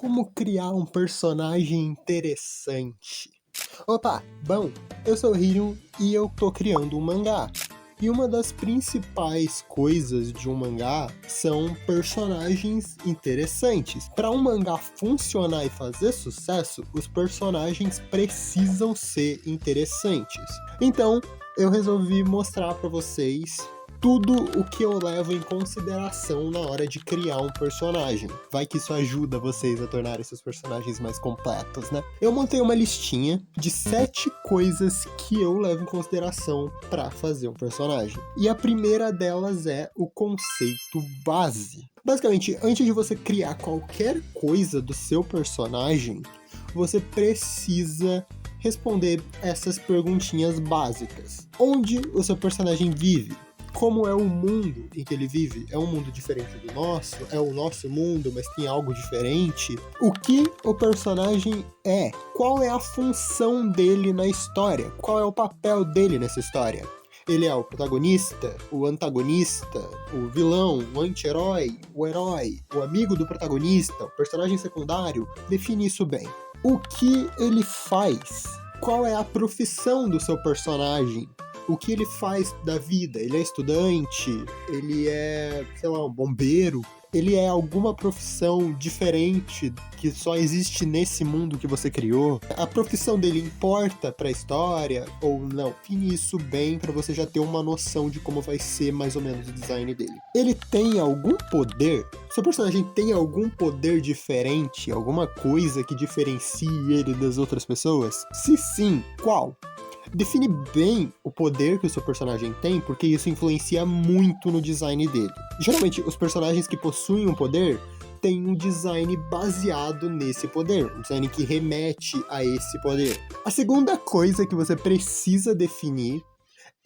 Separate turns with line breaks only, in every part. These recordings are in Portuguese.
Como criar um personagem interessante? Opa, bom, eu sou o Hirion e eu tô criando um mangá. E uma das principais coisas de um mangá são personagens interessantes. Para um mangá funcionar e fazer sucesso, os personagens precisam ser interessantes. Então, eu resolvi mostrar para vocês tudo o que eu levo em consideração na hora de criar um personagem. Vai que isso ajuda vocês a tornarem seus personagens mais completos, né? Eu montei uma listinha de 7 coisas que eu levo em consideração para fazer um personagem. E a primeira delas é o conceito base. Basicamente, antes de você criar qualquer coisa do seu personagem, você precisa responder essas perguntinhas básicas. Onde o seu personagem vive? Como é o mundo em que ele vive? É um mundo diferente do nosso? É o nosso mundo, mas tem algo diferente? O que o personagem é? Qual é a função dele na história? Qual é o papel dele nessa história? Ele é o protagonista, o antagonista, o vilão, o anti-herói, o herói, o amigo do protagonista, o personagem secundário? Define isso bem. O que ele faz? Qual é a profissão do seu personagem? O que ele faz da vida? Ele é estudante? Ele é, sei lá, um bombeiro? Ele é alguma profissão diferente que só existe nesse mundo que você criou? A profissão dele importa pra história ou não? Define isso bem pra você já ter uma noção de como vai ser mais ou menos o design dele. Ele tem algum poder? Seu personagem tem algum poder diferente? Alguma coisa que diferencie ele das outras pessoas? Se sim, qual? Define bem o poder que o seu personagem tem, porque isso influencia muito no design dele. Geralmente, os personagens que possuem um poder têm um design baseado nesse poder, um design que remete a esse poder. A segunda coisa que você precisa definir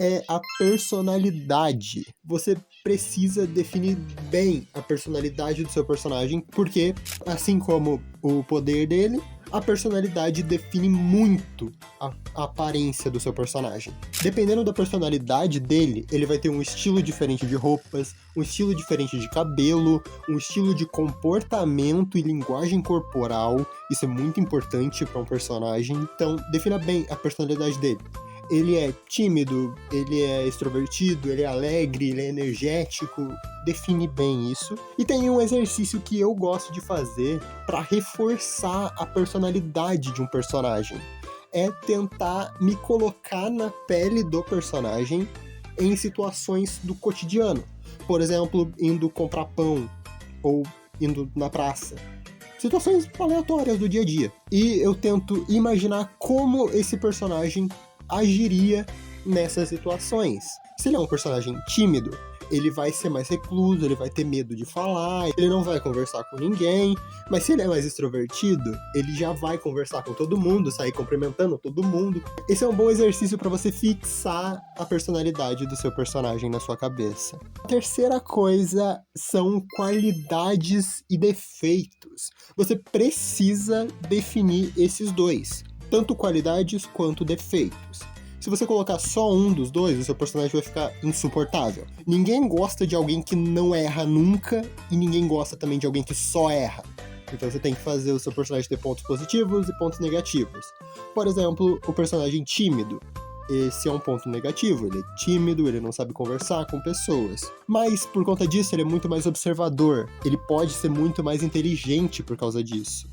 é a personalidade. Você precisa definir bem a personalidade do seu personagem, porque, assim como o poder dele, a personalidade define muito a aparência do seu personagem. Dependendo da personalidade dele, ele vai ter um estilo diferente de roupas, um estilo diferente de cabelo, um estilo de comportamento e linguagem corporal. Isso é muito importante para um personagem. Então, defina bem a personalidade dele. Ele é tímido, ele é extrovertido, ele é alegre, ele é energético. Define bem isso. E tem um exercício que eu gosto de fazer para reforçar a personalidade de um personagem. É tentar me colocar na pele do personagem em situações do cotidiano. Por exemplo, indo comprar pão ou indo na praça. Situações aleatórias do dia a dia. E eu tento imaginar como esse personagem agiria nessas situações. Se ele é um personagem tímido, ele vai ser mais recluso, ele vai ter medo de falar, ele não vai conversar com ninguém, mas se ele é mais extrovertido, ele já vai conversar com todo mundo, sair cumprimentando todo mundo. Esse é um bom exercício para você fixar a personalidade do seu personagem na sua cabeça. A terceira coisa são qualidades e defeitos. Você precisa definir esses dois, tanto qualidades quanto defeitos. Se você colocar só um dos dois, o seu personagem vai ficar insuportável. Ninguém gosta de alguém que não erra nunca, e ninguém gosta também de alguém que só erra. Então você tem que fazer o seu personagem ter pontos positivos e pontos negativos. Por exemplo, o personagem tímido. Esse é um ponto negativo, ele é tímido, ele não sabe conversar com pessoas. Mas, por conta disso, ele é muito mais observador. Ele pode ser muito mais inteligente por causa disso.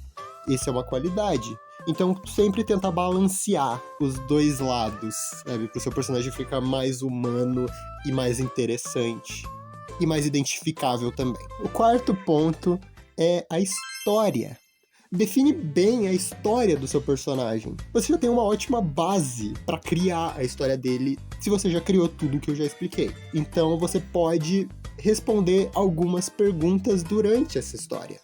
Essa é uma qualidade. Então, sempre tentar balancear os dois lados, sabe? Para o seu personagem ficar mais humano e mais interessante. E mais identificável também. O quarto ponto é a história. Define bem a história do seu personagem. Você já tem uma ótima base para criar a história dele, se você já criou tudo que eu já expliquei. Então, você pode responder algumas perguntas durante essa história.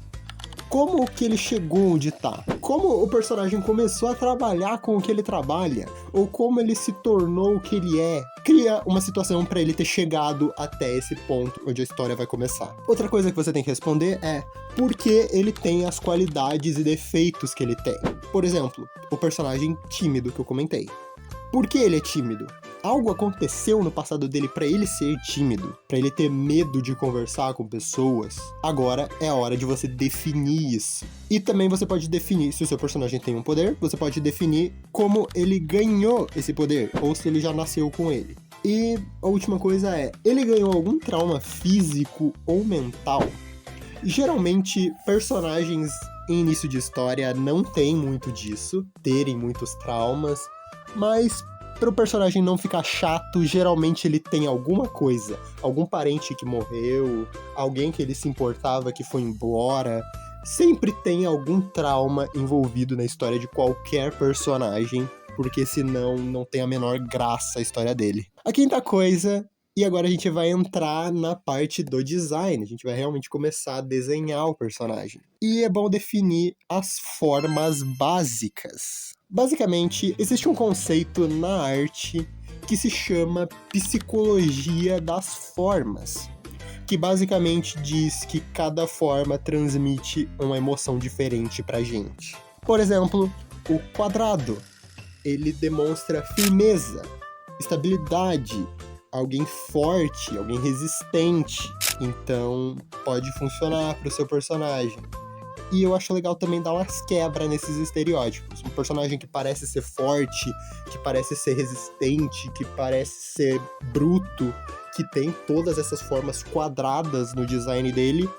Como que ele chegou onde tá? Como o personagem começou a trabalhar com o que ele trabalha? Ou como ele se tornou o que ele é? Cria uma situação para ele ter chegado até esse ponto onde a história vai começar. Outra coisa que você tem que responder é por que ele tem as qualidades e defeitos que ele tem. Por exemplo, o personagem tímido que eu comentei. Por que ele é tímido? algo aconteceu no passado dele pra ele ser tímido, pra ele ter medo de conversar com pessoas, agora é a hora de você definir isso. E também você pode definir, se o seu personagem tem um poder, você pode definir como ele ganhou esse poder, ou se ele já nasceu com ele. E a última coisa é, ele ganhou algum trauma físico ou mental? Geralmente, personagens em início de história não tem muito disso, terem muitos traumas, mas para o personagem não ficar chato, geralmente ele tem alguma coisa, algum parente que morreu, alguém que ele se importava que foi embora. Sempre tem algum trauma envolvido na história de qualquer personagem, porque senão não tem a menor graça a história dele. A quinta coisa, e agora a gente vai entrar na parte do design, a gente vai realmente começar a desenhar o personagem. E é bom definir as formas básicas. Basicamente, existe um conceito na arte que se chama psicologia das formas, que basicamente diz que cada forma transmite uma emoção diferente pra gente. Por exemplo, o quadrado, ele demonstra firmeza, estabilidade, alguém forte, alguém resistente, então pode funcionar pro seu personagem. E eu acho legal também dar umas quebras nesses estereótipos. Um personagem que parece ser forte, que parece ser resistente, que parece ser bruto, que tem todas essas formas quadradas no design dele,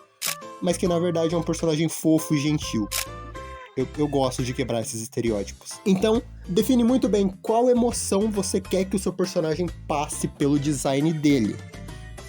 mas que na verdade é um personagem fofo e gentil. Eu gosto de quebrar esses estereótipos. Então, define muito bem qual emoção você quer que o seu personagem passe pelo design dele.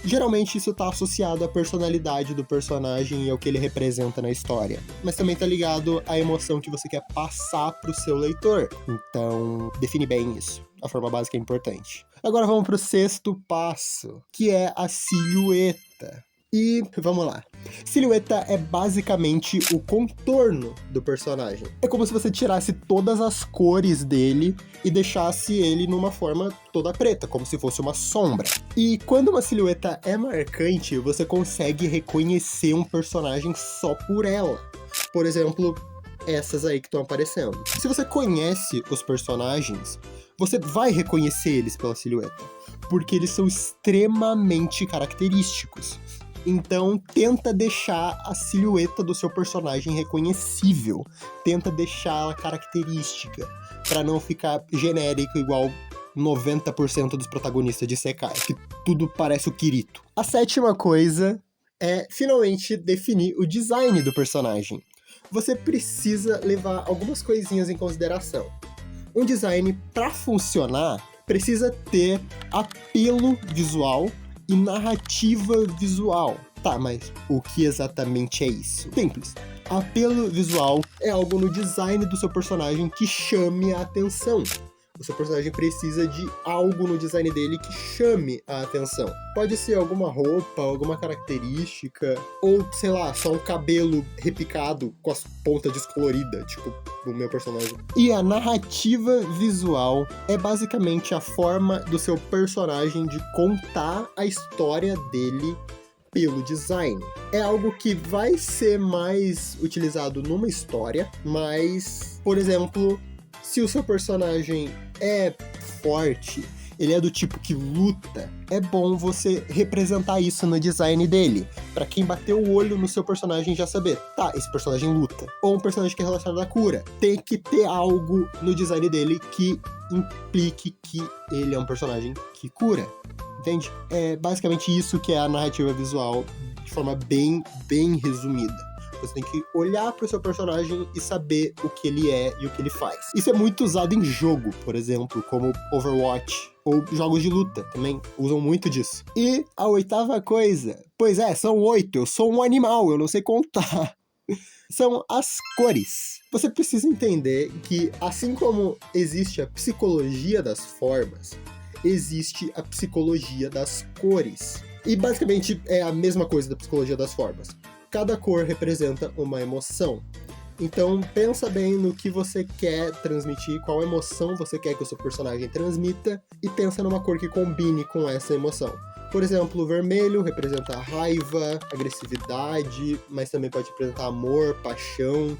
Geralmente isso tá associado à personalidade do personagem e ao que ele representa na história. Mas também tá ligado à emoção que você quer passar pro seu leitor. Então, define bem isso. A forma básica é importante. Agora vamos pro sexto passo, que é a silhueta. E vamos lá. Silhueta é basicamente o contorno do personagem. É como se você tirasse todas as cores dele e deixasse ele numa forma toda preta, como se fosse uma sombra. E quando uma silhueta é marcante, você consegue reconhecer um personagem só por ela. Por exemplo, essas aí que estão aparecendo. Se você conhece os personagens, você vai reconhecer eles pela silhueta, porque eles são extremamente característicos. Então, tenta deixar a silhueta do seu personagem reconhecível. Tenta deixá-la característica, para não ficar genérico igual 90% dos protagonistas de Isekai, que tudo parece o Kirito. A sétima coisa é, finalmente, definir o design do personagem. Você precisa levar algumas coisinhas em consideração. Um design, para funcionar, precisa ter apelo visual e narrativa visual. Tá, mas o que exatamente é isso? Simples. Apelo visual é algo no design do seu personagem que chame a atenção. O seu personagem precisa de algo no design dele que chame a atenção. Pode ser alguma roupa, alguma característica, ou, sei lá, só um cabelo repicado com as pontas descoloridas, tipo do meu personagem. E a narrativa visual é basicamente a forma do seu personagem de contar a história dele pelo design. É algo que vai ser mais utilizado numa história, mas, por exemplo, se o seu personagem é forte, ele é do tipo que luta, é bom você representar isso no design dele, pra quem bater o olho no seu personagem já saber, tá, esse personagem luta. Ou um personagem que é relacionado à cura, tem que ter algo no design dele que implique que ele é um personagem que cura. Entende? É basicamente isso que é a narrativa visual, de forma bem resumida. Você tem que olhar para o seu personagem e saber o que ele é e o que ele faz. Isso é muito usado em jogo, por exemplo, como Overwatch, ou jogos de luta também usam muito disso. E a oitava coisa, pois é, são 8, eu sou um animal, eu não sei contar. São as cores. Você precisa entender que, assim como existe a psicologia das formas, existe a psicologia das cores. E basicamente é a mesma coisa da psicologia das formas. Cada cor representa uma emoção. Então pensa bem no que você quer transmitir, qual emoção você quer que o seu personagem transmita, e pensa numa cor que combine com essa emoção. Por exemplo, o vermelho representa raiva, agressividade, mas também pode representar amor, paixão.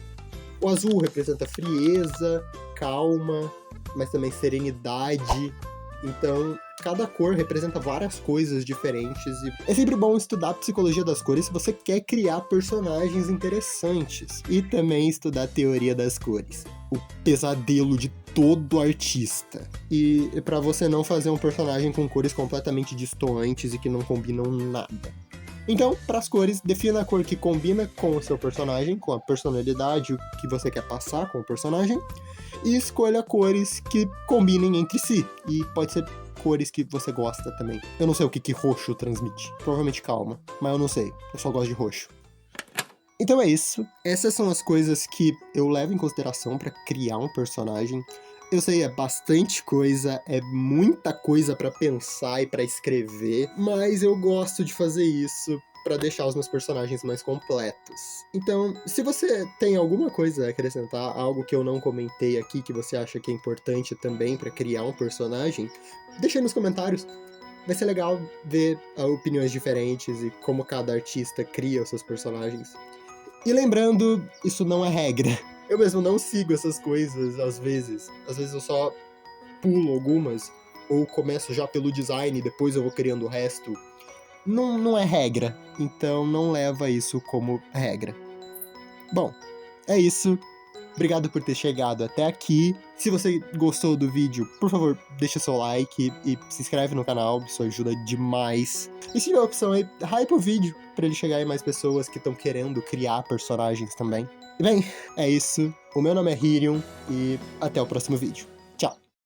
O azul representa frieza, calma, mas também serenidade. Então, cada cor representa várias coisas diferentes e é sempre bom estudar a psicologia das cores se você quer criar personagens interessantes e também estudar a teoria das cores, o pesadelo de todo artista. E para você não fazer um personagem com cores completamente destoantes e que não combinam nada. Então, para as cores, defina a cor que combina com o seu personagem, com a personalidade que você quer passar com o personagem, e escolha cores que combinem entre si. E pode ser cores que você gosta também. Eu não sei o que roxo transmite. Provavelmente calma, mas eu não sei. Eu só gosto de roxo. Então é isso. Essas são as coisas que eu levo em consideração para criar um personagem. Eu sei, é bastante coisa, é muita coisa pra pensar e pra escrever, mas eu gosto de fazer isso pra deixar os meus personagens mais completos. Então, se você tem alguma coisa a acrescentar, algo que eu não comentei aqui, que você acha que é importante também pra criar um personagem, deixa aí nos comentários. Vai ser legal ver opiniões diferentes e como cada artista cria os seus personagens. E lembrando, isso não é regra. Eu mesmo não sigo essas coisas às vezes. Às vezes eu só pulo algumas, ou começo já pelo design e depois eu vou criando o resto. Não é regra, então não leva isso como regra. Bom, é isso. Obrigado por ter chegado até aqui. Se você gostou do vídeo, por favor, deixa seu like e se inscreve no canal, isso ajuda demais. E se tiver a opção aí, hype o vídeo pra ele chegar em mais pessoas que estão querendo criar personagens também. E bem, é isso. O meu nome é Hirion e até o próximo vídeo.